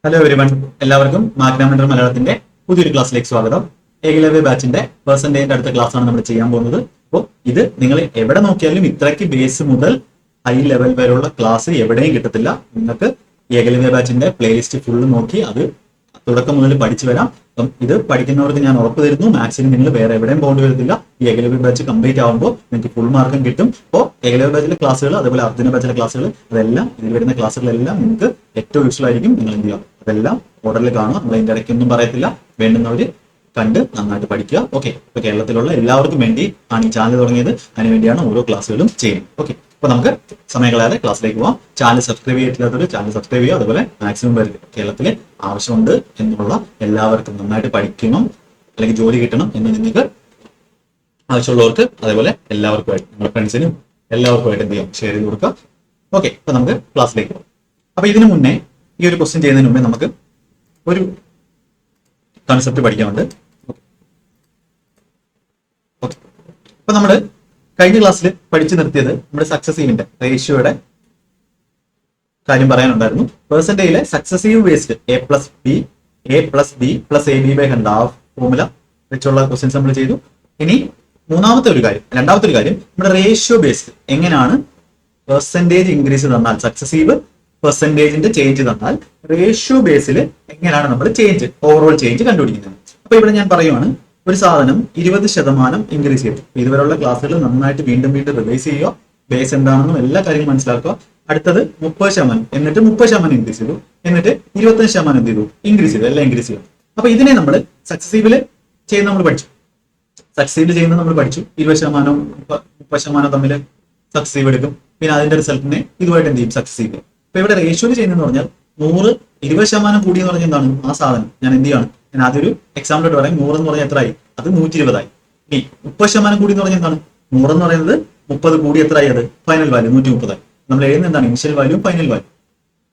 Hello everyone, എല്ലാവർക്കും മാഗ്നാമെന്റർ മലയാളത്തിന്റെ പുതിയൊരു ക്ലാസ്സിലേക്ക് സ്വാഗതം. ഏകലവ്യ ബാച്ചിന്റെ പെർസെന്റേജിന്റെ അടുത്ത ക്ലാസ് ആണ് നമ്മൾ ചെയ്യാൻ പോകുന്നത്. അപ്പോൾ ഇത് നിങ്ങൾ എവിടെ നോക്കിയാലും ഇത്രയ്ക്ക് ബേസ് മുതൽ ഹൈ ലെവൽ വരെയുള്ള ക്ലാസ് എവിടെയും കിട്ടത്തില്ല. നിങ്ങൾക്ക് ഏകലവ്യ ബാച്ചിന്റെ പ്ലേലിസ്റ്റ് ഫുള്ള് നോക്കി അത് തുടക്കം മുതൽ പഠിച്ചു വരാം. അപ്പം ഇത് പഠിക്കുന്നവർക്ക് ഞാൻ ഉറപ്പ് തരുന്നു, മാത്സിന് നിങ്ങൾ വേറെ എവിടെയും പോകേണ്ടി വരത്തില്ല. ഈ ഏകലവ്യ ബാച്ച് കംപ്ലീറ്റ് ആകുമ്പോൾ നിങ്ങൾക്ക് ഫുൾ മാർക്കും കിട്ടും. അപ്പോൾ ഏകലവ്യ ബാച്ചിലെ ക്ലാസ്സുകൾ, അതുപോലെ അർജുന ബാച്ചിലെ ക്ലാസ്സുകൾ, അതെല്ലാം ഇതിൽ വരുന്ന ക്ലാസ്സുകളെല്ലാം നിങ്ങൾക്ക് ഏറ്റവും യൂസ്ഫുൾ ആയിരിക്കും. നിങ്ങൾ എന്ത് ചെയ്യുക, അതെല്ലാം ഓർഡറിൽ കാണുക. നമ്മൾ അതിന്റെ ഇടയ്ക്കൊന്നും പറയത്തില്ല, വേണ്ടുന്നവര് കണ്ട് നന്നായിട്ട് പഠിക്കുക. ഓക്കെ, ഇപ്പൊ കേരളത്തിലുള്ള എല്ലാവർക്കും വേണ്ടി ആണ് ഈ ചാനൽ തുടങ്ങിയത്. അതിന് വേണ്ടിയാണ് ഓരോ ക്ലാസ്സുകളും ചെയ്യുന്നത്. ഓക്കെ, അപ്പൊ നമുക്ക് സമയം കളയാതെ ക്ലാസ്സിലേക്ക് പോവാം. ചാനൽ സബ്സ്ക്രൈബ് ചെയ്തിട്ടില്ലാത്തവർ ചാനൽ സബ്സ്ക്രൈബ് ചെയ്യുക. അതുപോലെ മാക്സിമം പേർക്ക് കേരളത്തിൽ ആവശ്യമുണ്ട് എന്നുള്ള എല്ലാവർക്കും നന്നായിട്ട് പഠിക്കണം അല്ലെങ്കിൽ ജോലി കിട്ടണം എന്ന് നിങ്ങൾക്ക് ആവശ്യമുള്ളവർക്ക്, അതേപോലെ എല്ലാവർക്കുമായിട്ട് നിങ്ങളുടെ ഫ്രണ്ട്സിനും എല്ലാവർക്കുമായിട്ട് എന്ത് ചെയ്യാം, ഷെയർ ചെയ്ത് കൊടുക്കുക. ഓക്കെ, അപ്പൊ നമുക്ക് ക്ലാസ്സിലേക്ക് പോകാം. അപ്പൊ ഇതിനു മുന്നേ ഈ ഒരു ക്വസ്റ്റ്യൻ ചെയ്യുന്നതിന് മുമ്പേ നമുക്ക് ഒരു കൺസെപ്റ്റ് പഠിക്കാനുണ്ട്. ഓക്കെ, അപ്പൊ നമ്മള് കഴിഞ്ഞ ക്ലാസ്സിൽ പഠിച്ചു നിർത്തിയത് നമ്മുടെ സക്സസീവിന്റെ റേഷ്യോയുടെ കാര്യം പറയാനുണ്ടായിരുന്നു. പെർസെന്റേജിലെ successive based A plus B plus A B by 100 formula വെച്ചുള്ള ക്വസ്റ്റ്യൻസ് നമ്മൾ ചെയ്തു. ഇനി രണ്ടാമത്തെ ഒരു കാര്യം നമ്മുടെ റേഷ്യോ ബേസ്ഡ് എങ്ങനെയാണ് പെർസെന്റേജ് ഇൻക്രീസ് തന്നാൽ, സക്സസീവ് പെർസെന്റേജിന്റെ ചേഞ്ച് തന്നാൽ റേഷ്യോ ബേസിൽ എങ്ങനെയാണ് നമ്മൾ ചേഞ്ച്, ഓവറോൾ ചേഞ്ച് കണ്ടുപിടിക്കുന്നത്. അപ്പൊ ഇവിടെ ഞാൻ പറയുവാണ്, ഒരു സാധനം 20% ഇൻക്രീസ് ചെയ്തു. ഇതുവരെയുള്ള ക്ലാസ്സുകൾ നന്നായിട്ട് വീണ്ടും റിവൈസ് ചെയ്യുക, ബേസ് എന്താണെന്നും എല്ലാ കാര്യങ്ങളും മനസ്സിലാക്കുക. അടുത്തത് 30%, എന്നിട്ട് 30% ഇൻക്രീസ് ചെയ്തു, എന്നിട്ട് 25% എന്ത് ചെയ്തു, ഇൻക്രീസ് ചെയ്തു, എല്ലാം ഇൻക്രീസ് ചെയ്തു. അപ്പൊ ഇതിനെ നമ്മൾ സക്സസീവില് ചെയ്യുന്ന നമ്മൾ പഠിച്ചു. സക്സസീവില് ചെയ്യുന്നത് നമ്മൾ പഠിച്ചു. 20% 30% തമ്മിൽ സക്സസീവ് എടുക്കും. പിന്നെ അതിന്റെ റിസൾട്ടിനെ ഇതുമായിട്ട് എന്ത് ചെയ്യും, സക്സസീവ്. അപ്പൊ ഇവിടെ റേഷ്യോയിൽ ചെയ്യുന്നതെന്ന് പറഞ്ഞാൽ 100 കൂടി എന്ന് പറഞ്ഞാൽ എന്താണ്, ആ സാധനം ഞാൻ എന്ത് ചെയ്യാണ്, ഞാൻ ആദ്യൊരു എക്സാമ്പിൾ ആയിട്ട് പറയാം. 100 എന്ന് പറഞ്ഞാൽ എത്രയായി, അത് 120 ഇനി 30% കൂടി എന്ന് പറഞ്ഞാൽ എന്താണ്, 100 എന്ന് പറയുന്നത് 30 കൂടി എത്രയായി, അത് ഫൈനൽ വാല്യൂ 130. നമ്മൾ എഴുതുന്നത് എന്താണ്, ഇനിഷ്യൽ വാല്യൂ ഫൈനൽ വാല്യൂ.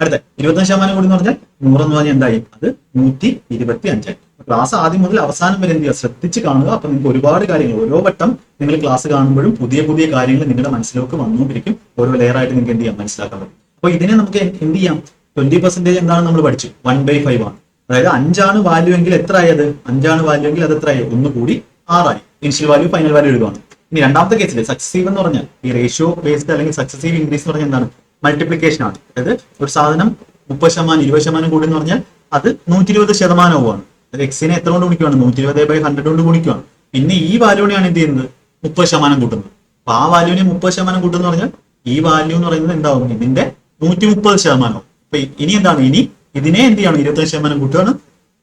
അടുത്ത 25% കൂടി എന്ന് പറഞ്ഞാൽ 100 എന്ന് പറഞ്ഞാൽ എന്തായി, അത് 125. ക്ലാസ് ആദ്യം മുതൽ അവസാനം വരെ എന്ത് ചെയ്യുക, ശ്രദ്ധിച്ച് കാണുക. അപ്പൊ നിങ്ങൾക്ക് ഒരുപാട് കാര്യങ്ങൾ ഓരോ വട്ടം നിങ്ങൾ ക്ലാസ് കാണുമ്പോഴും പുതിയ കാര്യങ്ങൾ നിങ്ങളുടെ മനസ്സിലേക്ക് വന്നുകൊണ്ടിരിക്കും. ഓരോ ലെയർ ആയിട്ട് നിങ്ങൾക്ക് എന്ത് ചെയ്യാം, മനസ്സിലാക്കാൻ പറ്റും. അപ്പൊ ഇതിനെ നമുക്ക് എന്ത് ചെയ്യാം, 20% എന്താണ് നമ്മൾ പഠിച്ചു, 1/5 ആണ്. അതായത് 5 വാല്യൂ എങ്കിൽ എത്ര ആയത്, 5 വാല്യൂ എങ്കിൽ അത് എത്രയായി, 1 കൂടി 6 ഇനിഷ്യൽ വാല്യൂ ഫൈനൽ വാല്യൂ എഴുതുകയാണ്. ഇനി രണ്ടാമത്തെ കേസിൽ സക്സസീവ് എന്ന് പറഞ്ഞാൽ ഈ റേഷ്യോ ബേസ്ഡ് അല്ലെങ്കിൽ സക്സസീവ് ഇൻക്രീസ് എന്ന് പറഞ്ഞാൽ എന്താണ്, മൾട്ടിപ്ലിക്കേഷൻ ആണ്. അതായത് ഒരു സാധനം 30% 20% കൂടി എന്ന് പറഞ്ഞാൽ അത് 120% അത് എക്സിനെ എത്ര കൊണ്ട് ഗുണിക്കുകയാണ്, 120/100 കൊണ്ട് ഗുണിക്കുകയാണ്. പിന്നെ ഈ വാല്യൂനെയാണ് എന്ത് ചെയ്യുന്നത്, 30% കൂട്ടുന്നത്. അപ്പൊ ആ വാല്യൂനെ 30% കൂട്ടുന്ന പറഞ്ഞാൽ ഈ വാല്യൂ എന്ന് പറയുന്നത് എന്താവും, ഇതിന്റെ 130%. അപ്പൊ ഇനി എന്താണ്, ഇനി ഇതിനെ എന്ത് ചെയ്യണം, 25% കൂട്ടുകയാണ്,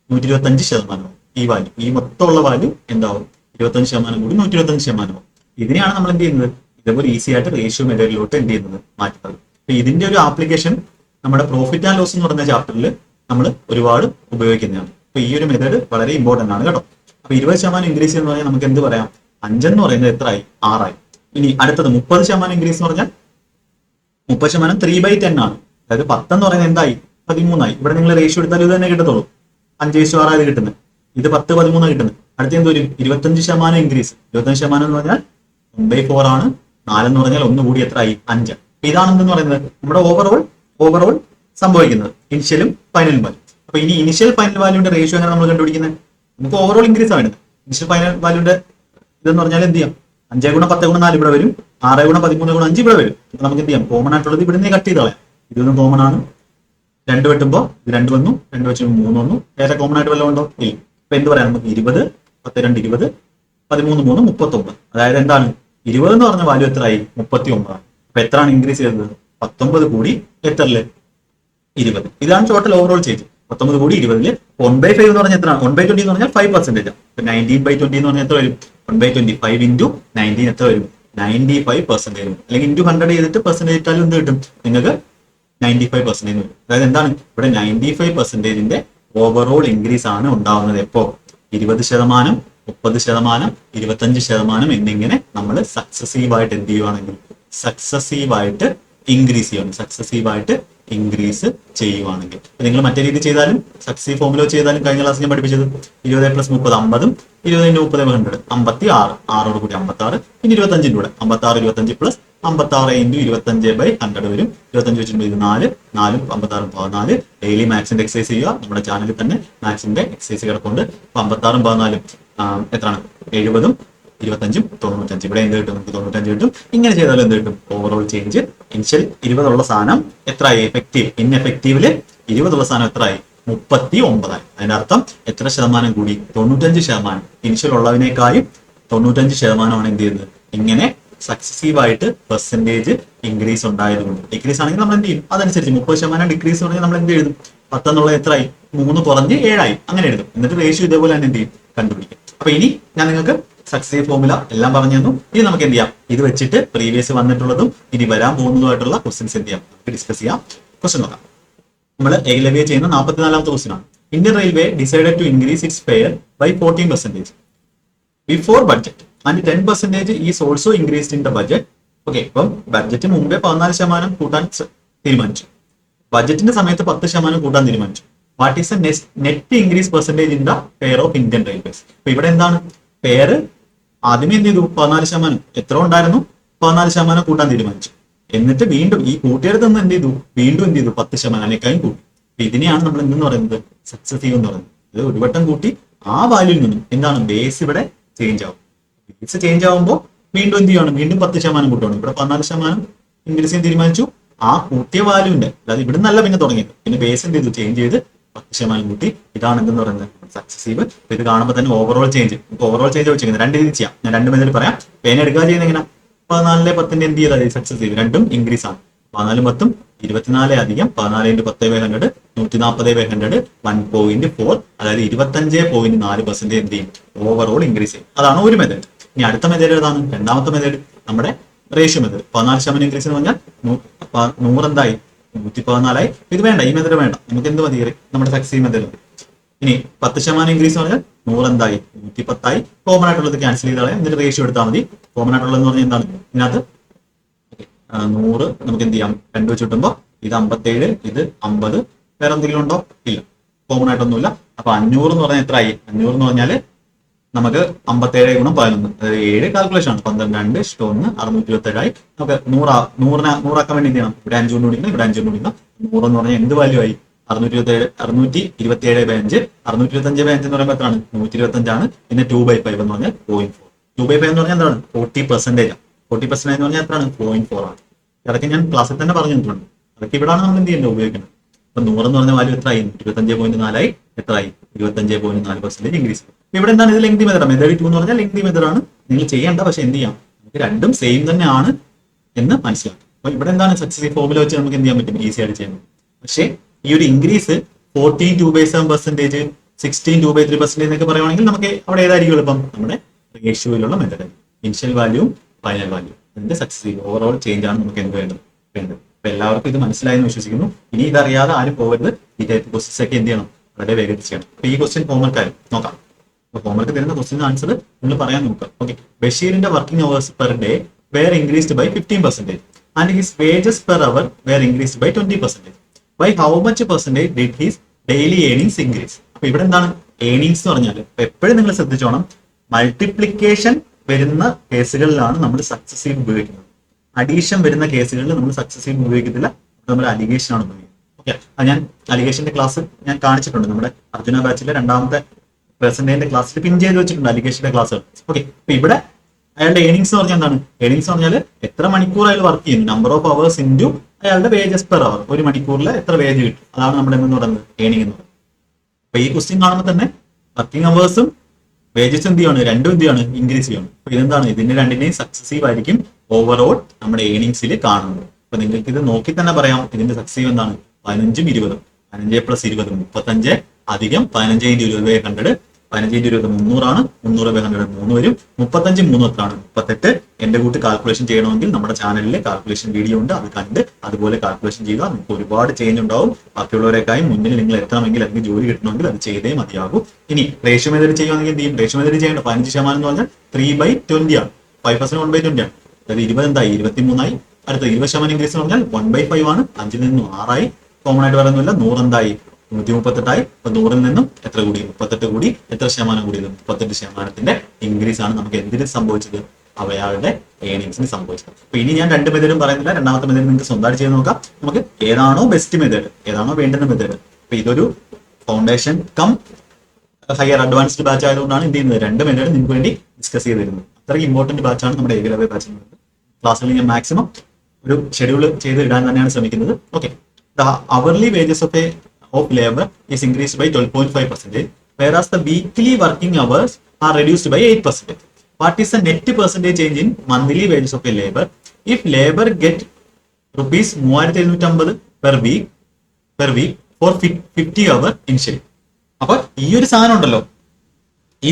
125%. ഈ വാല്യൂ, ഈ മൊത്തമുള്ള വാല്യൂ എന്താവും, 25% കൂടി 125%. ഇതിനെയാണ് നമ്മൾ എന്ത് ചെയ്യുന്നത്, ഇതേപോലെ ഈസി ആയിട്ട് റേഷ്യോ മെത്തേഡിലോട്ട് എന്ത് ചെയ്യുന്നത്, മാറ്റുന്നത്. അപ്പൊ ഇതിന്റെ ഒരു ആപ്ലിക്കേഷൻ നമ്മുടെ പ്രോഫിറ്റ് ആൻഡ് ലോസ് എന്ന് പറഞ്ഞ ചാപ്റ്ററിൽ നമ്മൾ ഒരുപാട് ഉപയോഗിക്കുന്നതാണ്. അപ്പൊ ഈ ഒരു മെത്തേഡ് വളരെ ഇമ്പോർട്ടന്റ് ആണ് കേട്ടോ. അപ്പൊ 20% ഇൻക്രീസ് എന്ന് പറഞ്ഞാൽ നമുക്ക് എന്ത് പറയാം, 5 എന്ന് പറയുന്നത് എത്രയായി, 6 ഇനി അടുത്തത് 30% ഇൻക്രീസ് എന്ന് പറഞ്ഞാൽ 30% 3/10 ആണ്. അതായത് 10 എന്ന് പറയുന്നത് എന്തായി, 13. ഇവിടെ നിങ്ങൾ റേഷ്യോ എടുത്താൽ ഇത് തന്നെ കിട്ടത്തുള്ളൂ, 5:6 കിട്ടുന്നത്. ഇത് 10 13 കിട്ടുന്നത്. അടുത്ത എന്തോരും 25% ഇൻക്രീസ്. 25% എന്ന് പറഞ്ഞാൽ 1/4 ആണ്. 4 എന്ന് പറഞ്ഞാൽ 1 കൂടി എത്രയായി, 5. ഇതാണ് എന്തെന്ന് പറയുന്നത് നമ്മുടെ ഓവറോൾ സംഭവിക്കുന്നത്, ഇനിഷ്യലും ഫൈനലും വാല്യൂ. അപ്പൊ ഇനി ഇനിഷ്യൽ ഫൈനൽ വാല്യൂന്റെ റേഷ്യോ എങ്ങനെ നമ്മൾ കണ്ടുപിടിക്കുന്നത്, നമുക്ക് ഓവറോൾ ഇൻക്രീസ് ആണ്. ഇനിഷ്യൽ ഫൈനൽ വാല്യൂന്റെ ഇതെന്ന് പറഞ്ഞാൽ എന്ത് ചെയ്യാം, 5 × 10 × 4 ഇവിടെ വരും, 6 × 13 × 5 ഇവിടെ വരും. അപ്പൊ നമുക്ക് എന്ത് ചെയ്യാം, കോമൺ ആയിട്ടുള്ളത് ഇവിടുന്ന് കട്ട് ചെയ്ത് കളയാം. ഇതൊന്നും കോമൺ ആണ്, 2 വെട്ടുമ്പോൾ ഇത് 2 വന്നു, 2 വെച്ച് 3 വന്നു. വേറെ കോമൺ ആയിട്ട് വല്ലതും ഉണ്ടോ, ഇല്ല. അപ്പൊ എന്ത് പറയാം, നമുക്ക് 20 10 2 20 13 3 39. അതായത് എന്താണ്, 20 എന്ന് പറഞ്ഞ വാല്യൂ എത്രയായി, 39. അപ്പൊ എത്രയാണ് ഇൻക്രീസ് ചെയ്തത്, 19 കൂടി എത്രയില്, 20. ഇതാണ് ടോട്ടൽ ഓവറോൾ ചേഞ്ച്. 19 കൂടി 20 1/5 എന്ന് പറഞ്ഞാൽ എത്രയാണ്, 1/20 എന്ന് പറഞ്ഞാൽ 5%. അപ്പൊ 19/20 എന്ന് പറഞ്ഞാൽ എത്ര വരും, 1/20 5 × 19 എത്ര വരും, 95% വരും. അല്ലെങ്കിൽ ഇൻറ്റു 100 ചെയ്തിട്ട് പെർസെന്റേജ് ഇട്ടാലും എന്ത് കിട്ടും, നിങ്ങൾക്ക് 95% വരും. അതായത് എന്താണ്, ഇവിടെ 95%ന്റെ ഓവറോൾ ഇൻക്രീസ് ആണ് ഉണ്ടാവുന്നത്. എപ്പോ 20%, 30%, 25% എന്നിങ്ങനെ നമ്മൾ സക്സസീവായിട്ട് എന്ത് ചെയ്യുവാണെങ്കിൽ, സക്സസീവായിട്ട് ഇൻക്രീസ് ചെയ്യുവാണെങ്കിൽ. നിങ്ങൾ മറ്റേ രീതി ചെയ്താലും സക്സസീവ് ഫോമുല ചെയ്താലും, കഴിഞ്ഞ ക്ലാസ് ഞാൻ പഠിപ്പിച്ചത് 20 + 30 50, 20 × 30 100 56, 6 കൂടി 56, പിന്നെ 25 കൂടെ 56 25 + 56 ഇൻറ്റു 25/100 വരും. 25 വെച്ചിട്ട് ഇത് 4, 4 56 14. ഡെയിലി മാത്സിന്റെ എക്സസൈസ് ചെയ്യുക. നമ്മുടെ ചാനലിൽ തന്നെ മാത്സിന്റെ എക്സസൈസ് കിടപ്പുണ്ട്. 56 14 എത്രയാണ്? 70, 25, 95. ഇവിടെ എന്ത് കിട്ടും? നമുക്ക് 95 കിട്ടും. ഇങ്ങനെ ചെയ്താൽ എന്ത് കിട്ടും? ഓവറോൾ ചേഞ്ച് ഇനിഷ്യൽ 20 ഉള്ള സാധനം എത്രയായി? എഫക്റ്റീവ്. ഇൻഎഫക്റ്റീവില് 20 ഉള്ള സാധനം എത്രയായി? 39. അതിന്റെ അർത്ഥം എത്ര ശതമാനം കൂടി? 95%. ഇനിഷ്യൽ ഉള്ളതിനേക്കാളും 95%ആണ് എന്ത് ചെയ്യുന്നത്? ഇങ്ങനെ സക്സസീവ് ആയിട്ട് പെർസെന്റേജ് ഇൻക്രീസ് ഉണ്ടായതുകൊണ്ട്. ഡിക്രീസ് ആണെങ്കിൽ നമ്മൾ എന്ത് ചെയ്യും? അതനുസരിച്ച് 30% ഡിക്രീസ് പറഞ്ഞാൽ നമ്മൾ എന്ത് എഴുതും? 10 എന്നുള്ളത് എത്രയായി? 3 കുറഞ്ഞ് 7 അങ്ങനെ എഴുതും. എന്നിട്ട് റേഷ്യോ ഇതേപോലെ തന്നെ എന്ത് ചെയ്യും? കണ്ടുപിടിക്കും. അപ്പൊ ഇനി ഞാൻ നിങ്ങൾക്ക് സക്സസീവ് ഫോർമുല എല്ലാം പറഞ്ഞു തന്നു. ഇനി നമുക്ക് എന്ത് ചെയ്യാം? ഇത് വെച്ചിട്ട് പ്രീവിയസ് വന്നിട്ടുള്ളതും ഇനി വരാൻ പോകുന്നതുമായിട്ടുള്ള ക്വസ്റ്റ്യൻസ് എന്ത് ചെയ്യാം? നമുക്ക് ഡിസ്കസ് ചെയ്യാം. ക്വസ്റ്റ്യൻ നോക്കാം. നമ്മൾ എലവേ ചെയ്യുന്ന 44ാമത്തെ ക്വസ്റ്റ്യൻ ആണ്. Indian railway decided to increase its fare by 14% before budget and 10% is also increased in the budget. Okay, ഇപ്പം ബഡ്ജറ്റ് മുമ്പേ 14% കൂട്ടാൻ തീരുമാനിച്ചു. ബഡ്ജറ്റിന്റെ സമയത്ത് 10% കൂട്ടാൻ തീരുമാനിച്ചു. What is the net increase percentage in the fare of Indian railways? അപ്പൊ ഇവിടെ എന്താണ്? ഫെയർ ആദ്യമേ എന്ത് ചെയ്തു? 14%. എത്ര ഉണ്ടായിരുന്നു? 14% കൂട്ടാൻ തീരുമാനിച്ചു. എന്നിട്ട് വീണ്ടും ഈ കൂട്ടിയെടുത്ത് നിന്ന് എന്ത് ചെയ്തു? വീണ്ടും എന്ത് ചെയ്തു? 10%-നേക്കാളും കൂട്ടി. ഇതിനെയാണ് നമ്മൾ എന്തെന്ന് പറയുന്നത്? സക്സസീവ് എന്ന് പറയുന്നത്. ഇത് ഒരു വട്ടം കൂട്ടി ആ വാല്യൂയിൽ നിന്നും എന്താണ്? ബേസ് ഇവിടെ ചേഞ്ച് ആവും. ബേസ് ചേഞ്ച് ആവുമ്പോൾ വീണ്ടും എന്ത് ചെയ്യണം? വീണ്ടും 10% കൂട്ടണം. ഇവിടെ 14% ഇൻക്രീസ് ചെയ്യാൻ തീരുമാനിച്ചു. ആ കൂട്ടിയ വാല്യൂന്റെ, അതായത് ഇവിടെ നിന്നല്ല പിന്നെ തുടങ്ങിയത്. പിന്നെ ബേസ് എന്ത് ചെയ്തു? ചേഞ്ച് ചെയ്ത് 10% കൂട്ടി. ഇതാണ് എന്തെന്ന് പറയുന്നത്? സക്സസീവ്. ഇത് കാണുമ്പോൾ തന്നെ ഓവറോൾ ചേഞ്ച്. ഓവറോൾ ചേഞ്ച് വെച്ചിരിക്കുന്നത് 2 രീതി ചെയ്യാം. ഞാൻ 2 മെത്തേഡ് പറയാം. പേന എടുക്കുക ചെയ്യുന്നത് എങ്ങനെ? 14-10 എന്ത് ചെയ്താൽ സക്സസീവ്? രണ്ടും ഇൻക്രീസ് ആണ്. 14 10 24 അധികം 14 × 10/100 140/100 1.4, അതായത് 25.4% എന്ത് ചെയ്യും? ഓവറോൾ ഇൻക്രീസ് ചെയ്യും. അതാണ് ഒരു മെത്തേഡ്. ഇനി അടുത്ത മെത്തേഡ് ഏതാണ്? രണ്ടാമത്തെ മെത്തേഡ് നമ്മുടെ റേഷ്യോ മെത്തേഡ്. 14% ഇൻക്രീസ് എന്ന് പറഞ്ഞാൽ 100 എന്തായി? 114ആയി. ഇത് വേണ്ട, ഈ മെത്തേഡ് വേണ്ട. നമുക്ക് എന്ത് മതി? നമ്മുടെ സക്സസീവ് മെത്തേഡ്. ഇനി 10% ഇൻക്രീസ് പറഞ്ഞാൽ 100 എന്തായി? 110ആയി. കോമൺ ആയിട്ടുള്ളത് ക്യാൻസൽ ചെയ്താൽ എന്നിട്ട് റേഷ്യോ എടുത്താൽ മതി. കോമൺ ആയിട്ടുള്ളത് എന്ന് പറഞ്ഞാൽ എന്താണ്? ഇതിനകത്ത് 100 നമുക്ക് എന്ത് ചെയ്യാം? 2 വെച്ച് കിട്ടുമ്പോൾ ഇത് 57, ഇത് 50. വേറെ എന്തെങ്കിലും ഉണ്ടോ? ഇല്ല, കോമൺ ആയിട്ടൊന്നുമില്ല. അപ്പൊ 500 എന്ന് പറഞ്ഞാൽ എത്രയായി? 500 എന്ന് പറഞ്ഞാൽ നമുക്ക് 57 × 11, അതായത് 7 കാൽക്കുലേഷൻ ആണ്. 12 × 1 627ആയി. നമുക്ക് 100 വേണ്ടി എന്ത് ചെയ്യണം? ഇവിടെ 5 കൊണ്ട് പിടിക്കണം, ഇവിടെ 5 കൊണ്ട് പിടിക്കണം. 100 എന്ന് പറഞ്ഞാൽ എന്ത് വാല്യൂ ആയി? 627/5. 625/5 എന്ന് പറയുമ്പോൾ എത്രയാണ്? 125 ആണ്. പിന്നെ 2/5 എന്ന് പറഞ്ഞാൽ 0.4. 2/5 എന്ന് പറഞ്ഞാൽ എന്താണ്? 40%. 40% എന്ന് പറഞ്ഞാൽ എത്രയാണ്? 0.4 ആണ്. അതൊക്കെ ഞാൻ ക്ലാസ്സിൽ തന്നെ പറഞ്ഞു തന്നിട്ടുണ്ട്. അതൊക്കെ ഇവിടെയാണ് നമ്മൾ എന്ത് ചെയ്യുന്നത്? ഉപയോഗിക്കുന്നത്. അപ്പൊ 100 എന്ന് പറഞ്ഞ വാല്യൂ എത്രയായി? 25.4ആയി. എത്രയായി? 25.4% ഇൻക്രീസ്. ഇവിടെ എന്താണ്? ഇത് ലെങ്തി മെത്തേഡ്. മെത്തേഡ് 2 എന്ന് പറഞ്ഞാൽ ലെങ്തി മെത്തേഡ് ആണ്. നിങ്ങൾ ചെയ്യേണ്ട, പക്ഷെ എന്ത് ചെയ്യാം? നമുക്ക് രണ്ടും സെയിം തന്നെയാണ് എന്ന് മനസ്സിലാക്കും. അപ്പൊ ഇവിടെ എന്താണ്? സക്സസീവ് ഫോർമുല വെച്ച് നമുക്ക് എന്ത് ചെയ്യാൻ പറ്റും? ഈസി ആയിട്ട് ചെയ്യാൻ പറ്റും. പക്ഷേ ഈ ഒരു ഇൻക്രീസ് 14 2/7%, 16 2/3% എന്നൊക്കെ പറയുവാണെങ്കിൽ നമുക്ക് അവിടെ ഏതായിരിക്കും എളുപ്പം? നമ്മുടെ റേഷ്യോയിലുള്ള മെത്തേഡ്. ഇനിഷ്യൽ വാല്യൂവും ഫൈനൽ വാല്യൂ, അതിന്റെ സക്സസീവ് ഓവറോൾ ചേഞ്ച് ആണ് നമുക്ക് എന്ത് വേണ്ടത്? അപ്പൊ എല്ലാവർക്കും ഇത് മനസ്സിലായെന്ന് വിശ്വസിക്കുന്നു. ഇനി ഇതറിയാതെ ആരും പോകരുത്. ഈ ടൈപ്പ് ക്വസ്റ്റ്യൻസ് ഒക്കെ എന്ത് ചെയ്യണം? വളരെ വേഗത്തിൽ ചെയ്യണം. അപ്പൊ ഈ ക്വസ്റ്റ്യൻ ഹോംവർക്ക് ആയി നോക്കാം. അപ്പൊ ഹോംവർക്ക് തരുന്ന ക്വസ്റ്റ്യൻ ആൻസർ നിങ്ങൾ പറയാൻ നോക്കുക. ഓക്കെ, ബഷീറിന്റെ working hours per day were increased by 15% and his wages per hour were increased by 20%. By how much percentage did his daily earnings increase? അപ്പൊ ഇവിടെ എന്താണ് ഏണിംഗ്സ് എന്ന് പറഞ്ഞാൽ? എപ്പോഴും നിങ്ങൾ ശ്രദ്ധിച്ചോണം, മൾട്ടിപ്ലിക്കേഷൻ വരുന്ന കേസുകളിലാണ് നമ്മൾ സക്സസീവ് ഉപയോഗിക്കുന്നത്. അഡീഷൻ വരുന്ന കേസുകളിൽ നമ്മൾ സക്സസീവ് ഉപയോഗിക്കത്തില്ല. നമ്മൾ അലിഗേഷൻ ആണ് ഉപയോഗിക്കുന്നത്. ഓക്കെ, അത് ഞാൻ അലിഗേഷന്റെ ക്ലാസ് ഞാൻ കാണിച്ചിട്ടുണ്ട്. നമ്മുടെ അർജുന ബാച്ചിലെ 2ാമത്തെ പെർസെന്റേജിന്റെ ക്ലാസ്സിൽ പിൻ ചെയ്ത് വെച്ചിട്ടുണ്ട് അലിഗേഷന്റെ ക്ലാസ്സുകൾ. ഓക്കെ, അപ്പൊ ഇവിടെ അയാളുടെ ഏണിംഗ്സ് എന്ന് പറഞ്ഞാൽ എന്താണ്? ഏണിംഗ്സ് പറഞ്ഞാൽ എത്ര മണിക്കൂർ അയാൾ വർക്ക് ചെയ്യുന്നു, നമ്പർ ഓഫ് അവേഴ്സ് ഇൻറ്റു അയാളുടെ വേജസ് പെർ അവർ. ഒരു മണിക്കൂറിൽ എത്ര വേജ് കിട്ടും, അതാണ് നമ്മുടെ എന്ന് പറയുന്നത് ഏണിംഗ് എന്ന് പറയുന്നത്. അപ്പൊ ഈ ക്വസ്റ്റ്യൻ കാണുമ്പോൾ തന്നെ വർക്കിംഗ് അവേഴ്സും വേജസ് എന്ത് ചെയ്യാണ്? രണ്ടും എന്ത് ചെയ്യാണ്? ഇൻക്രീസ് ചെയ്യണം. അപ്പൊ ഇതെന്താണ്? ഇതിന്റെ രണ്ടിനെയും സക്സസീവ് ആയിരിക്കും ഓവറോൾ നമ്മുടെ ഏണിംഗ്സിൽ കാണുന്നത്. അപ്പൊ നിങ്ങൾക്ക് ഇത് നോക്കി തന്നെ പറയാം ഇതിന്റെ സക്സസീവ് എന്താണ്? 15 + 20. 15 + 20 35 അധികം 15 × 20/100. 15 × 20 300 ആണ്. 300/100 3 വരും. 35 3 എത്രയാണ്? 38. എന്റെ കൂട്ട് കാൽക്കുലേഷൻ ചെയ്യണമെങ്കിൽ നമ്മുടെ ചാനലിൽ കാൽക്കുലേഷൻ വീഡിയോ ഉണ്ട്, അത് കണ്ട് അതുപോലെ കാൽക്കുലേഷൻ ചെയ്യുക. നിങ്ങൾക്ക് ഒരുപാട് ചേഞ്ച് ഉണ്ടാവും. ബാക്കിയുള്ളവരെക്കായും മുന്നിൽ നിങ്ങൾ എത്തണമെങ്കിൽ അല്ലെങ്കിൽ ജോലി കിട്ടണമെങ്കിൽ അത് ചെയ്തേ മതിയാകും. ഇനി റേഷ്യോ മെത്തേഡ് ചെയ്യുകയാണെങ്കിൽ എന്ത് ചെയ്യും? റേഷ്യോ മെത്തേഡ് ചെയ്യേണ്ട 15% എന്ന് പറഞ്ഞാൽ 3/20 ആണ്. 5% 1/20 ആണ്. അതായത് 20 എന്തായി? 23ആയി. അടുത്ത 20% ഇൻക്രീസ് എന്ന് പറഞ്ഞാൽ 1/5 ആണ്. 5ൽ നിന്നും 6ആയി. കോമൺ ആയിട്ട് പറയുന്നില്ല. 100 എന്തായി? 138ആയി. അപ്പൊ 100ൽ നിന്നും എത്ര കൂടി? 38 കൂടി. എത്ര ശതമാനം കൂടിയത്? 38% ഇൻക്രീസ് ആണ് നമുക്ക് എന്തിന് സംഭവിച്ചത്? അയാളുടെ ഏണിങ്സിന് സംഭവിച്ചത്. അപ്പൊ ഇനി ഞാൻ രണ്ട് മെത്തേഡും പറയുന്നില്ല, രണ്ടാമത്തെ മെത്തേഡ് നിങ്ങൾക്ക് സ്വന്തമായിട്ട് ചെയ്ത് നോക്കാം. നമുക്ക് ഏതാണോ ബെസ്റ്റ് മെത്തേഡ്, ഏതാണോ വേണ്ടുന്ന മെത്തേഡ്. അപ്പൊ ഇതൊരു foundation cum higher advanced batch ആയതുകൊണ്ടാണ് എന്ത് ചെയ്യുന്നത്, രണ്ട് മെത്തേഡ് നിങ്ങൾക്ക് വേണ്ടി ഡിസ്കസ് ചെയ്ത് തരുന്നത്. അത്രയ്ക്ക് ഇമ്പോർട്ടന്റ് ബാച്ചാണ് നമ്മുടെ എ ലെവൽ ബാച്ച് എന്നുള്ളത്. ക്ലാസ്സുകളിൽ ഞാൻ മാക്സിമം ഒരു ഷെഡ്യൂൾ ചെയ്ത് ഇടാൻ തന്നെയാണ് ശ്രമിക്കുന്നത്. Okay, the hourly wages of labour is increased by 12.5%, whereas the weekly working hours are reduced by 8%. What is the net percentage change in monthly wages of a labor if labor get rupees 3750 per week for 50 hour initially? അപ്പൊ ഈ ഒരു സാധനം ഉണ്ടല്ലോ, ഈ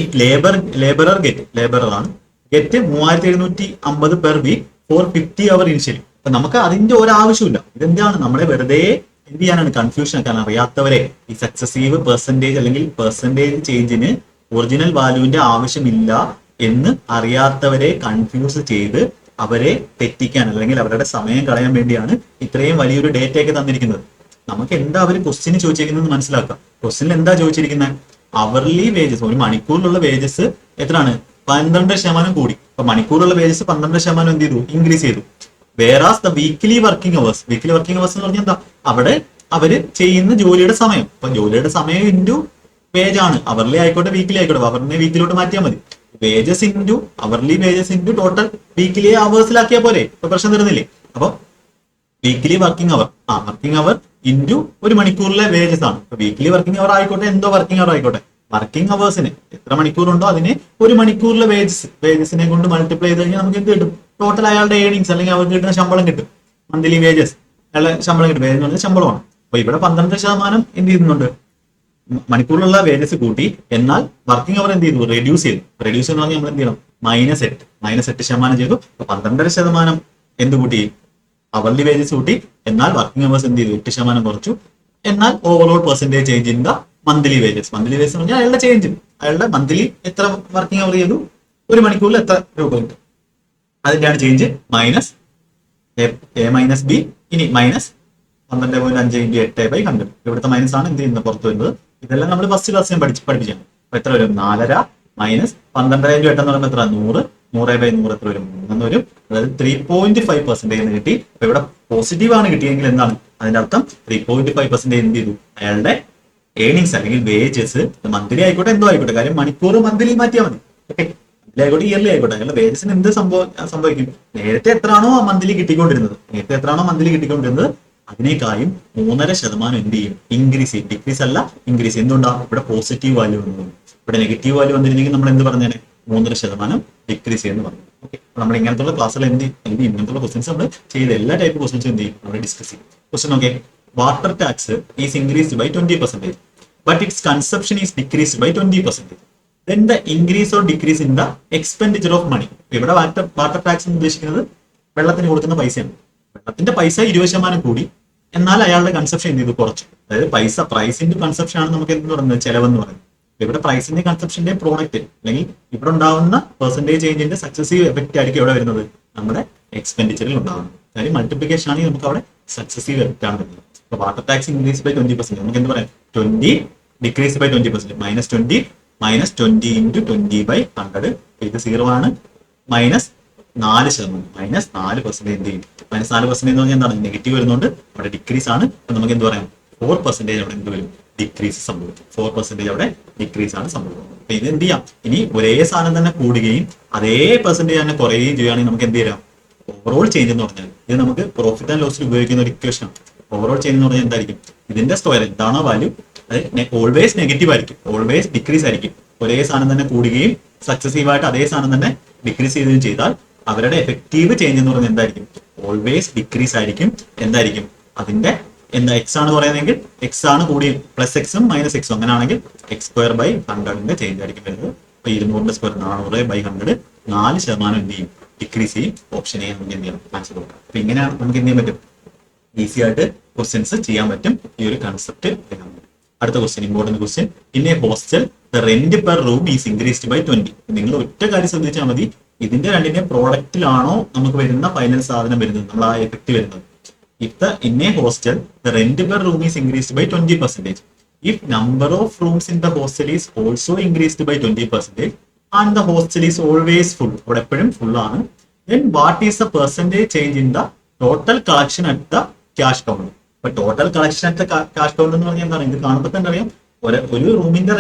labourer ആണ് get 3750 per week four 50 അവർ initially. അപ്പൊ നമുക്ക് അതിന്റെ ഒരാവശ്യമില്ല. ഇതെന്താണ്, നമ്മളെ വെറുതെ എന്ത് ചെയ്യാനാണ്, കൺഫ്യൂഷൻ ആക്കാൻ. അറിയാത്തവരെ ഈ സക്സസീവ് പെർസെന്റേജ് അല്ലെങ്കിൽ പെർസെന്റേജ് ചേഞ്ചിന് ഒറിജിനൽ വാല്യൂവിന്റെ ആവശ്യമില്ല എന്ന് അറിയാത്തവരെ കൺഫ്യൂസ് ചെയ്ത് അവരെ തെറ്റിക്കാൻ അല്ലെങ്കിൽ അവരുടെ സമയം കളയാൻ വേണ്ടിയാണ് ഇത്രയും വലിയൊരു ഡേറ്റ ഒക്കെ തന്നിരിക്കുന്നത്. നമുക്ക് എന്താ അവർ ക്വസ്റ്റ്യന് ചോദിച്ചിരിക്കുന്നത് മനസ്സിലാക്കാം. ക്വസ്റ്റ്യനിൽ എന്താ ചോദിച്ചിരിക്കുന്നത്, അവർലി വേജസ്, ഒരു മണിക്കൂറിലുള്ള വേജസ് എത്രയാണ്, 12% കൂടി. അപ്പൊ മണിക്കൂറുള്ള വേജസ് 12% എന്ത് ചെയ്തു, ഇൻക്രീസ് ചെയ്തു. വേറാസ് ദ വീക്ക്ലി വർക്കിംഗ് അവേഴ്സ് എന്ന് പറഞ്ഞാൽ എന്താ, അവിടെ അവര് ചെയ്യുന്ന ജോലിയുടെ സമയം. അപ്പൊ ജോലിയുടെ സമയം ഇൻറ്റു വേജ് ആണ്. അവർലി ആയിക്കോട്ടെ വീക്കിലി ആയിക്കോട്ടെ, അവറിനെ വീക്കിലോട്ട് മാറ്റിയാൽ മതി. Wages into hourly wages into total weekly അവേഴ്സിലാക്കിയാൽ പോരെ, ഇപ്പൊ പ്രശ്നം തരുന്നില്ലേ. അപ്പൊ വീക്കിലി വർക്കിംഗ് അവർ ഇൻറ്റു ഒരു മണിക്കൂറിലെ വേജസ് ആണ്. ഇപ്പൊ വീക്കിലി വർക്കിംഗ് അവർ ആയിക്കോട്ടെ, എന്തോ വർക്കിംഗ് അവർ ആയിക്കോട്ടെ, വർക്കിംഗ് അവേഴ്സിന് എത്ര മണിക്കൂറുണ്ടോ അതിനെ ഒരു മണിക്കൂറിലെ വേജസിനെ കൊണ്ട് മൾട്ടിപ്ലൈ ചെയ്ത് കഴിഞ്ഞാൽ നമുക്ക് എന്ത് കിട്ടും, ടോട്ടൽ അയാളുടെ ഏണിങ്സ് അല്ലെങ്കിൽ അവർക്ക് കിട്ടുന്ന ശമ്പളം കിട്ടും. മന്ത്ലി വേജസ്, അയാളുടെ ശമ്പളം കിട്ടും. വേജസ് എന്ന് പറഞ്ഞാൽ ശമ്പളമാണ്. അപ്പൊ ഇവിടെ 12% എന്ത് ചെയ്യുന്നുണ്ട്, മണിക്കൂറിലുള്ള വേജസ് കൂട്ടി. എന്നാൽ വർക്കിംഗ് അവർ എന്ത് ചെയ്തു, റെഡ്യൂസ് ചെയ്തു. റെഡ്യൂസ് എന്ന് പറഞ്ഞാൽ നമ്മൾ എന്ത് ചെയ്യണം, -8% ചെയ്തു. അപ്പൊ 12% എന്ത് കൂട്ടി, അവർലി വേജസ് കൂട്ടി. എന്നാൽ വർക്കിംഗ് അവേഴ്സ് എന്ത് ചെയ്തു, 8% കുറച്ചു. എന്നാൽ overall percentage change in the monthly wages എന്ന് പറഞ്ഞാൽ അയാളുടെ ചേഞ്ച്, അയാളുടെ മന്ത്ലി എത്ര വർക്കിംഗ് അവർ ചെയ്തു, ഒരു മണിക്കൂറിൽ എത്ര രൂപ കിട്ടും, അതിന്റെയാണ് ചേഞ്ച്. മൈനസ് A - B, ഇനി മൈനസ് 12.5 × 8/100. ഇവിടുത്തെ മൈനസ് ആണ് എന്ത് ചെയ്യുന്നത്, പുറത്തു വരുന്നത്. ഇതെല്ലാം നമ്മൾ ഫസ്റ്റ് ക്ലാസ് ഞാൻ പഠിപ്പിച്ചാണ്. അപ്പൊ എത്ര വരും, 4.5 മൈനസ് 12 × 8 എന്ന് പറയുമ്പോൾ എത്ര, 100. 100/100 എത്ര വരും, 3 വരും. അതായത് 3.5% കിട്ടി. അപ്പൊ ഇവിടെ പോസിറ്റീവ് ആണ് കിട്ടിയെങ്കിൽ എന്താണ് അതിന്റെ അർത്ഥം, 3.5% എന്ത് ചെയ്തു, അയാളുടെ ഏണിങ്സ് അല്ലെങ്കിൽ വേജസ്, മന്ത്ലി ആയിക്കോട്ടെ എന്തോ ആയിക്കോട്ടെ, കാര്യം മണിക്കൂർ മന്ത്ലി മാറ്റിയാൽ മതി. ഓക്കെ, മന്ത്ലി ആയിക്കോട്ടെ ഇയർലി ആയിക്കോട്ടെ, അയാളുടെ വേജസിന് എന്ത് സംഭവിക്കും, നേരത്തെ എത്രയാണോ മന്ത്ലി കിട്ടിക്കൊണ്ടിരുന്നത് അതിനേക്കാളും 3.5% എന്ത് ചെയ്യും, ഇൻക്രീസ് ചെയ്യും. ഡിക്രീസ് അല്ല, ഇൻക്രീസ്. എന്തുകൊണ്ടാണ് ഇവിടെ പോസിറ്റീവ് വാല്യൂ വന്നത്. ഇവിടെ നെഗറ്റീവ് വാല്യൂ വന്നിരുന്നെങ്കിൽ നമ്മൾ എന്ത് പറഞ്ഞേനെ, 3.5% ഡിക്രീസ് ചെയ്യുന്നു പറഞ്ഞു. ഓക്കെ, നമ്മൾ ഇങ്ങനത്തുള്ള ക്ലാസ്സുകൾ എന്ത് ചെയ്യും, ഇങ്ങനത്തുള്ള ക്വസ്റ്റൻസ് നമ്മൾ ചെയ്ത് എല്ലാ ടൈപ്പ് ക്വസ്റ്റൻസും എന്ത് ചെയ്യും, നമ്മൾ ഡിസ്കസ് ചെയ്യും. Question okay, water tax is increased by 20%, but its consumption is decreased by 20%. Then the increase or decrease in the expenditure of money. ഇവിടെ വാട്ടർ ടാക്സ് എന്ന് ഉദ്ദേശിക്കുന്നത് വെള്ളത്തിന് കൊടുക്കുന്ന പൈസയാണ്. വെള്ളത്തിന്റെ പൈസ 20% കൂടി, എന്നാൽ അയാളുടെ കൺസപ്ഷൻ എന്ത് ചെയ്തു, കുറച്ചു. അതായത് പ്രൈസിന്റെ കൺസപ്ഷൻ ആണ് നമുക്ക് എന്ത് പറയുന്നത്, ചെലവെന്ന് പറയുന്നത്. ഇവിടെ പ്രൈസിന്റെ കൺസപ്ഷന്റെ പ്രോഡക്റ്റ് അല്ലെങ്കിൽ ഇവിടെ ഉണ്ടാവുന്ന പെർസെന്റേജ് ചേഞ്ചിന്റെ സക്സസീവ് എഫക്റ്റ് ആയിരിക്കും എവിടെ വരുന്നത്, നമ്മുടെ എക്സ്പെൻഡിച്ചറിൽ ഉണ്ടാകുന്നത്. കാര്യം മൾട്ടിപ്ലിക്കേഷൻ ആണെങ്കിൽ നമുക്ക് അവിടെ സക്സസീവ് എഫക്റ്റ് ആണ് വരുന്നത്. അപ്പൊ വാട്ടർ ടാക്സ് ഇൻക്രീസ് ബൈ 20%, നമുക്ക് എന്ത് പറയാം, 20 ഡിക്രീസ് ബൈ 20%, -20 -20 × 20/100. ഇത് 0 ആണ്. -4%, -4% എന്ത് ചെയ്യും, -4% എന്ന് പറഞ്ഞാൽ എന്താണ്, നെഗറ്റീവ് വരുന്നുണ്ട്, അവിടെ ഡിക്രീസ് ആണ്. അപ്പൊ നമുക്ക് എന്ത് പറയാം, 4% അവിടെ എന്ത് വരും, ഡിക്രീസ് സംഭവിക്കും. 4% അവിടെ ഡിക്രീസ് ആണ് സംഭവിക്കുന്നത്. അപ്പൊ ഇത് എന്ത് ചെയ്യാം, ഇനി ഒരേ സാധനം തന്നെ കൂടുകയും അതേ പെർസെന്റേജ് തന്നെ കുറയുകയും ചെയ്യുകയാണെങ്കിൽ നമുക്ക് എന്ത് ചെയ്യാം, ഓവറോൾ ചേഞ്ച് എന്ന് പറഞ്ഞാൽ ഇത് നമുക്ക് പ്രോഫിറ്റ് ആൻഡ് ലോസിൽ ഉപയോഗിക്കുന്ന ഒരു ഇക്വേഷൻ ആണ്. ഓവറോൾ ചേഞ്ച് എന്ന് പറഞ്ഞാൽ എന്തായിരിക്കും, ഇതിന്റെ സ്ക്വയർ എന്താണോ വാല്യൂ അത് ഓൾവേസ് നെഗറ്റീവ് ആയിരിക്കും, ഓൾവേസ് ഡിക്രീസ് ആയിരിക്കും. ഒരേ സാധനം തന്നെ കൂടുകയും സക്സസീവ് ആയിട്ട് അതേ സാധനം തന്നെ ഡിക്രീസ് ചെയ്യുകയും ചെയ്താൽ അവരുടെ എഫക്റ്റീവ് ചേഞ്ച് എന്ന് പറയുന്നത് എന്തായിരിക്കും, ഓൾവേസ് ഡിക്രീസ് ആയിരിക്കും. എന്തായിരിക്കും അതിന്റെ എക്സ് ആണ് പറയുന്നതെങ്കിൽ എക്സ് ആണ് കൂടി +x -x, അങ്ങനെയാണെങ്കിൽ x²/100 ചേഞ്ച് ആയിരിക്കും വരുന്നത്. അപ്പൊ 200 സ്ക്വയർ 400/100, 4% എന്ത് ചെയ്യും, ഡിക്രീസ് ചെയ്യും. ഓപ്ഷൻ എ നമുക്ക് എന്ത് ചെയ്യണം, ആൻസർ കൊടുക്കാം. അപ്പൊ ഇങ്ങനെയാണ് നമുക്ക് എന്ത് ചെയ്യാൻ പറ്റും, ഈസി ആയിട്ട് ക്വസ്റ്റ്യൻസ് ചെയ്യാൻ പറ്റും. ഈ ഒരു കൺസെപ്റ്റ്. അടുത്ത question, important question. In a hostel the rent per room is increased by 20. നിങ്ങൾ ഒറ്റ കാര്യം ശ്രദ്ധിച്ചാൽ മതി, ഇതിന്റെ രണ്ടിന്റെ പ്രോഡക്റ്റിലാണോ നമുക്ക് വരുന്ന ഫൈനൽ സാധനം വരുന്നത്, നമ്മൾ ആ എഫക്ട് വരുന്നത്. In a hostel, the rent per room is increased by 20%. If number of rooms in the hostel is also increased by 20%, and the hostel is always full, അവിടെ എപ്പോഴും ഫുൾ ആണ്. Then what is the percentage change in the total collection at the cash counter. ഇപ്പൊ total collection at the cash counter എന്ന് പറഞ്ഞാൽ എന്താണ്? ഇത് കാണുമ്പോൾ തന്നെ അറിയാം, ഒരു റൂമിന്റെ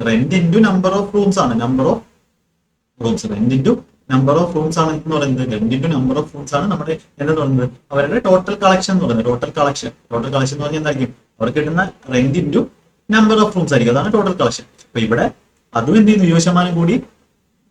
rent into number of rooms ആണ്. Number of rooms, rent into number of rooms ആണ് എന്ന് പറയുന്നത്. Rent into number of rooms ആണ് നമ്മുടെ എന്ന് പറയുന്നത് അവരുടെ ടോട്ടൽ കളക്ഷൻ എന്ന് പറയുന്നത്. ടോട്ടൽ കളക്ഷൻ എന്ന് പറഞ്ഞാൽ എന്തായിരിക്കും? അവർക്ക് കിട്ടുന്ന rent into number of rooms ആയിരിക്കും, അതാണ് ടോട്ടൽ കളക്ഷൻ. അപ്പൊ ഇവിടെ അതും എന്ത് ചെയ്യുന്നു? 20% കൂടി,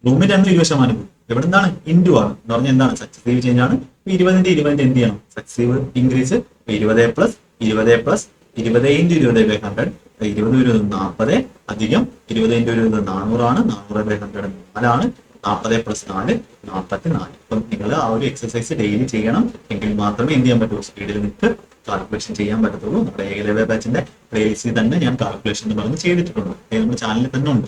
റൂമിന്റെ എണ്ണം 20% കൂടി. ഇവിടെ എന്താണ്? ഇൻറ്റു ആണ് എന്ന് പറഞ്ഞാൽ എന്താണ്? സക്സസീവ് ചേഞ്ച് ആണ്. 20 എന്ത് ചെയ്യണം? Successive increase. 20 plus 20 plus 20 into 20/100, 20 40 അധികം 20 ഇൻറ്റു 20 400 ആണ്. 400/100 4 40 പ്ലസ് 4 44. അപ്പം നിങ്ങൾ ആ ഒരു എക്സസൈസ് ഡെയിലി ചെയ്യണം, എങ്കിൽ മാത്രമേ എന്ത് ചെയ്യാൻ പറ്റൂ? സ്പീഡിൽ നിങ്ങൾക്ക് കാൽക്കുലേഷൻ ചെയ്യാൻ പറ്റത്തുള്ളൂ. നമ്മുടെ ഏകലവ്യ ബാച്ചിന്റെ പ്ലേലിസ്റ്റിൽ തന്നെ ഞാൻ കാൽക്കുലേഷൻ എന്ന് പറഞ്ഞ് ചെയ്തിട്ടുണ്ട്, നമ്മുടെ ചാനലിൽ തന്നെ ഉണ്ട്,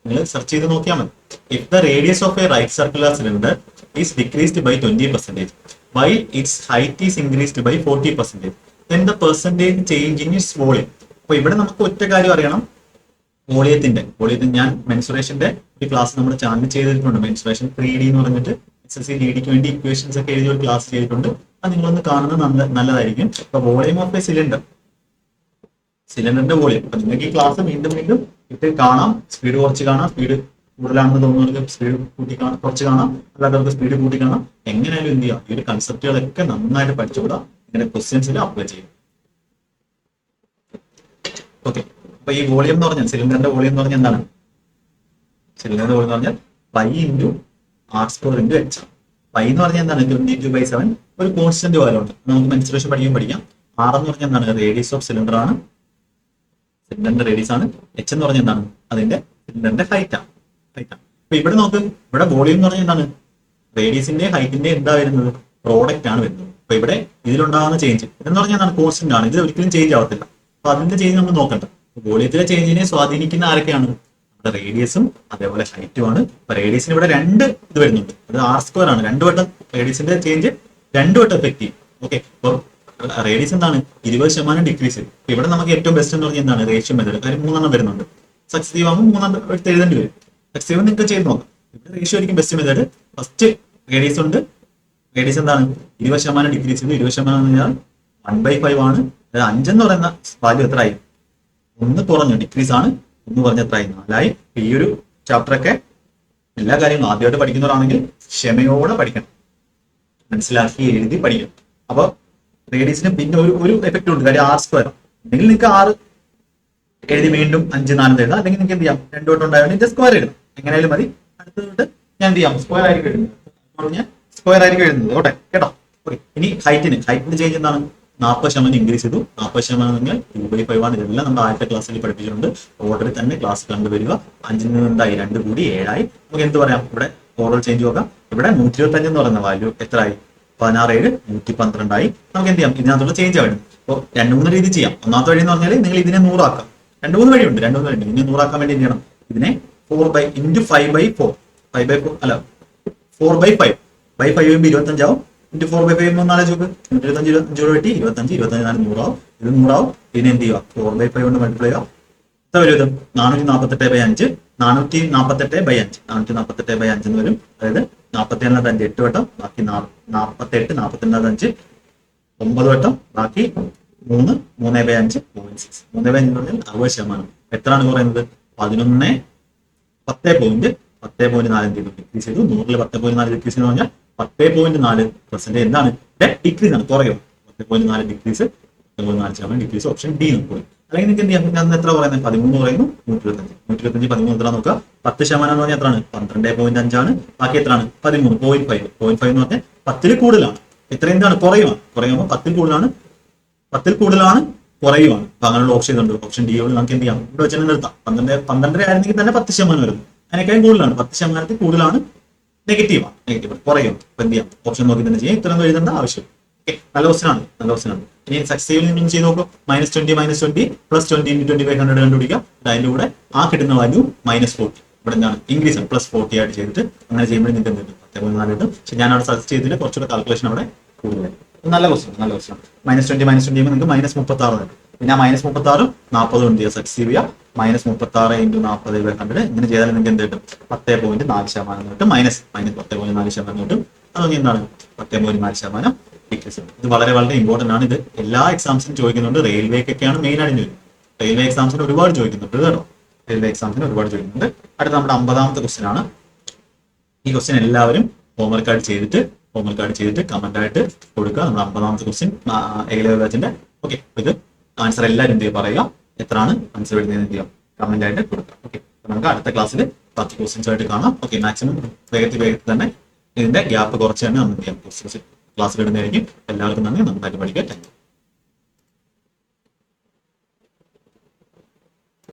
നിങ്ങൾ സെർച്ച് ചെയ്ത് നോക്കിയാൽ മതി. If the radius of a right circular cylinder is decreased by 20% while its height is increased by 40%, then the percentage change in its volume. അപ്പൊ ഇവിടെ നമുക്ക് ഒറ്റ കാര്യം അറിയണം, വോളിയത്തിന്റെ ഞാൻ മെൻസുറേഷന്റെ ഒരു ക്ലാസ് നമ്മുടെ ചാനൽ ചെയ്തിട്ടുണ്ട്. മെൻസുറേഷൻ 3D എന്ന് പറഞ്ഞിട്ട് SSC DDക്ക് വേണ്ടി ഇക്വേഷൻസ് ഒക്കെ എഴുതിയ ഒരു ക്ലാസ് ചെയ്തിട്ടുണ്ട്. അത് നിങ്ങളൊന്ന് കാണുന്നത് നല്ലതായിരിക്കും. അപ്പൊ വോളിയം ഓഫ് എ സിലിണ്ടറിന്റെ വോളിയം. അപ്പൊ നിങ്ങൾക്ക് ഈ ക്ലാസ് വീണ്ടും ഇട്ട് കാണാം. സ്പീഡ് കുറച്ച് കാണാം, സ്പീഡ് കൂടുതലാണെന്ന് തോന്നുന്നവർക്ക് സ്പീഡ് കൂട്ടി കാണാം, കുറച്ച് കാണാം, അല്ലാത്തവർക്ക് സ്പീഡ് കൂട്ടി കാണാം. എങ്ങനെയാലും എന്ത് ചെയ്യാം? ഈ ഒരു കൺസെപ്റ്റുകളൊക്കെ നന്നായിട്ട് പഠിച്ചുകൂടാം, ഇങ്ങനെ ക്വസ്റ്റ്യൻസിൽ അപ്ലൈ ചെയ്യും. ഓക്കെ, അപ്പൊ ഈ വോളിയം എന്ന് പറഞ്ഞാൽ, സിലിണ്ടറിന്റെ വോളിയം എന്ന് പറഞ്ഞാൽ എന്താണ്? സിലിണ്ടറിന്റെ വോളിയം എന്ന് പറഞ്ഞാൽ pi into r² into h. Pi എന്ന് പറഞ്ഞാൽ എന്താണ്? 22/7 ഒരു കോൺസ്റ്റന്റ് വാല്യൂ ഉണ്ട്, നമുക്ക് മെൻസുറേഷൻ പഠിക്കാം. r എന്ന് പറഞ്ഞാൽ എന്താണ്? റേഡിയസ് ഓഫ് സിലിണ്ടർ ആണ്, സിലിണ്ടറിന്റെ റേഡിയസ് ആണ്. h എന്ന് പറഞ്ഞാൽ എന്താണ്? അതിന്റെ സിലിണ്ടറിന്റെ ഹൈറ്റ് ആണ്. അപ്പൊ ഇവിടെ നോക്ക്, ഇവിടെ വോളിയം എന്ന് പറഞ്ഞാൽ എന്താണ്? റേഡിയസിന്റെ ഹൈറ്റിന്റെ എന്താ വരുന്നത്? പ്രോഡക്റ്റ് ആണ് വരുന്നത്. അപ്പൊ ഇവിടെ ഇതിലുണ്ടാകുന്ന ചേഞ്ച് ഇതെന്ന് പറഞ്ഞാൽ എന്താണ്? കോൺസ്റ്റന്റ് ആണ്, ഇത് ഒരിക്കലും ചേഞ്ച് ആവത്തില്ല. അപ്പൊ അതിന്റെ ചേഞ്ച് നമ്മൾ നോക്കണ്ട. വോളിയത്തിലെ ചേഞ്ചിനെ സ്വാധീനിക്കുന്ന ആരൊക്കെയാണ്? നമ്മുടെ റേഡിയസും അതേപോലെ ഹൈറ്റും ആണ്. അപ്പൊ റേഡിയസിന് ഇവിടെ 2 ഇത് വരുന്നുണ്ട്, അത് r² ആണ്. 2 വട്ടം റേഡിയസിന്റെ ചേഞ്ച് 2 വട്ടം എഫക്ട് ചെയ്യും. ഓക്കെ, അപ്പൊ റേഡിയസ് എന്താണ്? 20% ഡിക്രീസ്. ഇവിടെ നമുക്ക് ഏറ്റവും ബെസ്റ്റ് എന്ന് പറഞ്ഞാൽ എന്താണ്? Ratio method. കാര്യം 3 വരുന്നുണ്ട്. സക്സസീവ് ആകുമ്പോൾ 3 എടുത്ത് എഴുതേണ്ടി വരും. സക്സസീവ് നിങ്ങൾക്ക് ചെയ്ത് നോക്കാം. ഇവിടെ റേഷ്യോ ആയിരിക്കും ബെസ്റ്റ് മെത്തേഡ്. ഫസ്റ്റ് റേഡിയസ് ഉണ്ട്, റേഡിയസ് എന്താണ്? 20% ഡിക്രീസ് ചെയ്തു. 20% എന്ന് പറഞ്ഞാൽ 1/5 ആണ്. 5 എന്ന് പറയുന്ന വാല്യൂ എത്ര ആയി? 1 കുറഞ്ഞു, ഡിക്രീസ് ആണ്. 1 കുറഞ്ഞ എത്ര ആയി? 4 ആയി. ഈ ഒരു ചാപ്റ്ററൊക്കെ എല്ലാ കാര്യങ്ങളും ആദ്യമായിട്ട് പഠിക്കുന്നവരാണെങ്കിൽ ക്ഷമയോടെ പഠിക്കണം, മനസ്സിലാക്കി എഴുതി പഠിക്കണം. അപ്പൊ റേഡിയസിന് പിന്നെ ഒരു എഫക്റ്റ് ഉണ്ട്, കാര്യം r². അല്ലെങ്കിൽ നിങ്ങൾക്ക് 6 എഴുതി വീണ്ടും 5 4 എഴുതാം, അല്ലെങ്കിൽ നിങ്ങൾക്ക് എന്ത് ചെയ്യാം? 2 വട്ടം ഉണ്ടായതുകൊണ്ട് ഇതിന്റെ സ്ക്വയർ എഴുതാം, എങ്ങനെയാലും മതി. അടുത്തത് ഞാൻ എന്ത് ചെയ്യാം? സ്ക്വയർ ആയിരിക്കും എഴുതുന്നത്, ഞാൻ സ്ക്വയർ ആയിരിക്കും എഴുതുന്നത്. ഓട്ടെ കേട്ടോ. ഓക്കെ, ഇനി ഹൈറ്റിന് ചേഞ്ച് എന്താണ്? 40% ഇൻക്രീസ് ചെയ്തു. 40% പറഞ്ഞാൽ 2/5 ആണ്. ഇതെല്ലാം നമ്മുടെ ആദ്യത്തെ ക്ലാസ്സിൽ പഠിപ്പിച്ചിട്ടുണ്ട്. ഓർഡറിൽ തന്നെ ക്ലാസ് കണ്ടുവരിക. 5 നിന്ന് എന്തായി? 2 കൂടി 7 ആയി. നമുക്ക് എന്ത് പറയാം? ഇവിടെ ഓറൽ ചേഞ്ച് നോക്കാം. ഇവിടെ 125 എന്ന് പറയുന്ന വാല്യൂ എത്ര ആയി? 16 112 ആയി. നമുക്ക് എന്ത് ചെയ്യാം? ഇതിനകത്തുള്ള ചേഞ്ച് ആയിട്ട് അപ്പോൾ 2-3 രീതി ചെയ്യാം. ഒന്നാമത്തെ വഴി എന്ന് പറഞ്ഞാൽ നിങ്ങൾ ഇതിനെ 100 ആക്കാം. 2-3 വഴിയുണ്ട്. ഇതിനെ 100 ആക്കാൻ വേണ്ടി എന്ത് ചെയ്യണം? ഇതിനെ 4/5 അല്ല 4/5 25 ആവും. 4/5 4 ചൂക്ക് 125 വെട്ടി 25 100 ആവും. ഇത് 100 ആവും. ഇതിനെ എന്ത് ചെയ്യുക? 4/5 കൊണ്ട് മൾട്ടിപ്ലൈ ചെയ്യുക. എത്ര വരും? ഇത് 448/5 448/5 448/5 എന്ന് വരും. അതായത് 47 8 വട്ടം, ബാക്കി 48 42 9 വട്ടം, ബാക്കി 3 3/5 0.6. 3/5 എന്ന് പറഞ്ഞാൽ 60%. എത്രയാണ് കുറയുന്നത്? 11 10.4 ഡിക്രീസ് ചെയ്തു. 100 10.4 ഡിക്രീസ് എന്ന് പറഞ്ഞാൽ 10.4% എന്താണ്? ഡിക്രീസ് ആണ്, കുറയും. 10.4 ഡിക്രീസ് 10.4% ഡിക്രീസ്. ഓപ്ഷൻ ഡി നമുക്ക്. അല്ലെങ്കിൽ നിങ്ങൾക്ക് എന്ത് ചെയ്യാം? ഞാൻ എത്ര പറയുന്നത്? 13 പറയുന്നു. 125 13 എത്ര നോക്കുക? 10% എന്ന് പറഞ്ഞാൽ എത്രയാണ്? 12.5 ആണ്. ബാക്കി എത്രയാണ്? 13 0.5 എന്ന് പറഞ്ഞാൽ 10 കൂടുതലാണ്. എത്ര എന്താണ്? കുറയുമ്പോൾ 10 കൂടുതലാണ് കുറയുവാണ്. അപ്പൊ അങ്ങനെയുള്ള ഓപ്ഷൻ ഉണ്ട്. ഓപ്ഷൻ ഡി നമുക്ക് എന്ത് ചെയ്യാം? ഇവിടെ വെച്ചാൽ നിർത്താം. 12 ആയിരുന്നെങ്കിൽ തന്നെ 10% വരുന്നു. അതിനേക്കാളും കൂടുതലാണ്. 10% കൂടുതലാണ്. നെഗറ്റീവ് കുറയും. അപ്പൊ എന്ത് ചെയ്യാം? ഓപ്ഷൻ നോക്കി തന്നെ ചെയ്യാം. ഇത്രയൊന്നും എഴുതേണ്ട ആവശ്യം. ഓക്കെ, നല്ല ക്വസ്റ്റൻ ആണ്. ഇനി സക്സീവിൽ നിന്ന് ചെയ്ത് നോക്കും. -20 -20 +20 × 2500 കണ്ടുപിടിക്കാം. അതിന്റെ കൂടെ ആ കിട്ടുന്ന വാല്യൂ -40. ഇവിടെ എന്താണ്? ഇൻക്രീസ് ആണ്. +40 ആയിട്ട് ചെയ്തിട്ട് അങ്ങനെ ചെയ്യുമ്പോൾ നിങ്ങൾക്ക് എന്ത് കിട്ടും? 10.4 കിട്ടും. പക്ഷെ ഞാൻ അവിടെ സജസ്റ്റ് ചെയ്തിട്ട് കുറച്ചുകൂടെ കാൽക്കുലേഷൻ അവിടെ കൂടുതലായി. നല്ല ക്വസ്റ്റൻ -20 -20 ചെയ്യുമ്പോൾ നിങ്ങൾക്ക് -36 കിട്ടും. പിന്നെ -36 40 കൊണ്ട് ചെയ്യുക. സക്സീവ് ചെയ്യുക. -36 × 40/100 ഇങ്ങനെ ചെയ്താൽ നിങ്ങൾക്ക് എന്ത് കിട്ടും? 10.4% കിട്ടും. -10.4% കിട്ടും. അതൊന്നും എന്താണ് 10.4% ഡിക്രീസ് ചെയ്യും. ഇത് വളരെ വളരെ ഇമ്പോർട്ടന്റ് ആണ്. ഇത് എല്ലാ എക്സാംസിനും ചോദിക്കുന്നുണ്ട്. റെയിൽവേക്കൊക്കെയാണ് മെയിൻ ആയിട്ട് ചോദിക്കുന്നത്. റെയിൽവേ എക്സാംസിന് ഒരുപാട് ചോദിക്കുന്നുണ്ട് കേട്ടോ. റെയിൽവേ എക്സാംസിന് ഒരുപാട് ചോദിക്കുന്നുണ്ട്. അടുത്ത നമ്മുടെ 50ാമത്തെ ക്വസ്റ്റ്യൻ ആണ്. ഈ ക്വസ്റ്റ്യൻ എല്ലാവരും ഹോംവർക്ക് ആയിട്ട് ചെയ്തിട്ട് കമന്റ് ആയിട്ട് കൊടുക്കുക. നമ്മുടെ 50ാമത്തെ ക്വസ്റ്റ്യൻ A-level ബാച്ചിന്റെ. ഓക്കെ, ഇത് ആൻസർ എല്ലാവരും എന്ത് ചെയ്യുക പറയുക, എത്രയാണ് ആൻസർ വരുന്നത് എന്ത് ചെയ്യാം കമന്റ് ആയിട്ട് കൊടുക്കുക. ഓക്കെ, നമുക്ക് അടുത്ത ക്ലാസ്സിൽ ബാക്കി ക്വസ്റ്റ്യൻസ് ആയിട്ട് കാണാം. ഓക്കെ, മാക്സിമം വേഗത്തിൽ തന്നെ ഇതിന്റെ ഗ്യാപ്പ് കുറച്ച് തന്നെ നമുക്ക് ക്ലാസ്സിൽ ഇടുന്നതായിരിക്കും. എല്ലാവർക്കും നന്ദി. നന്നായിട്ട് പഠിക്കുക. Thank you.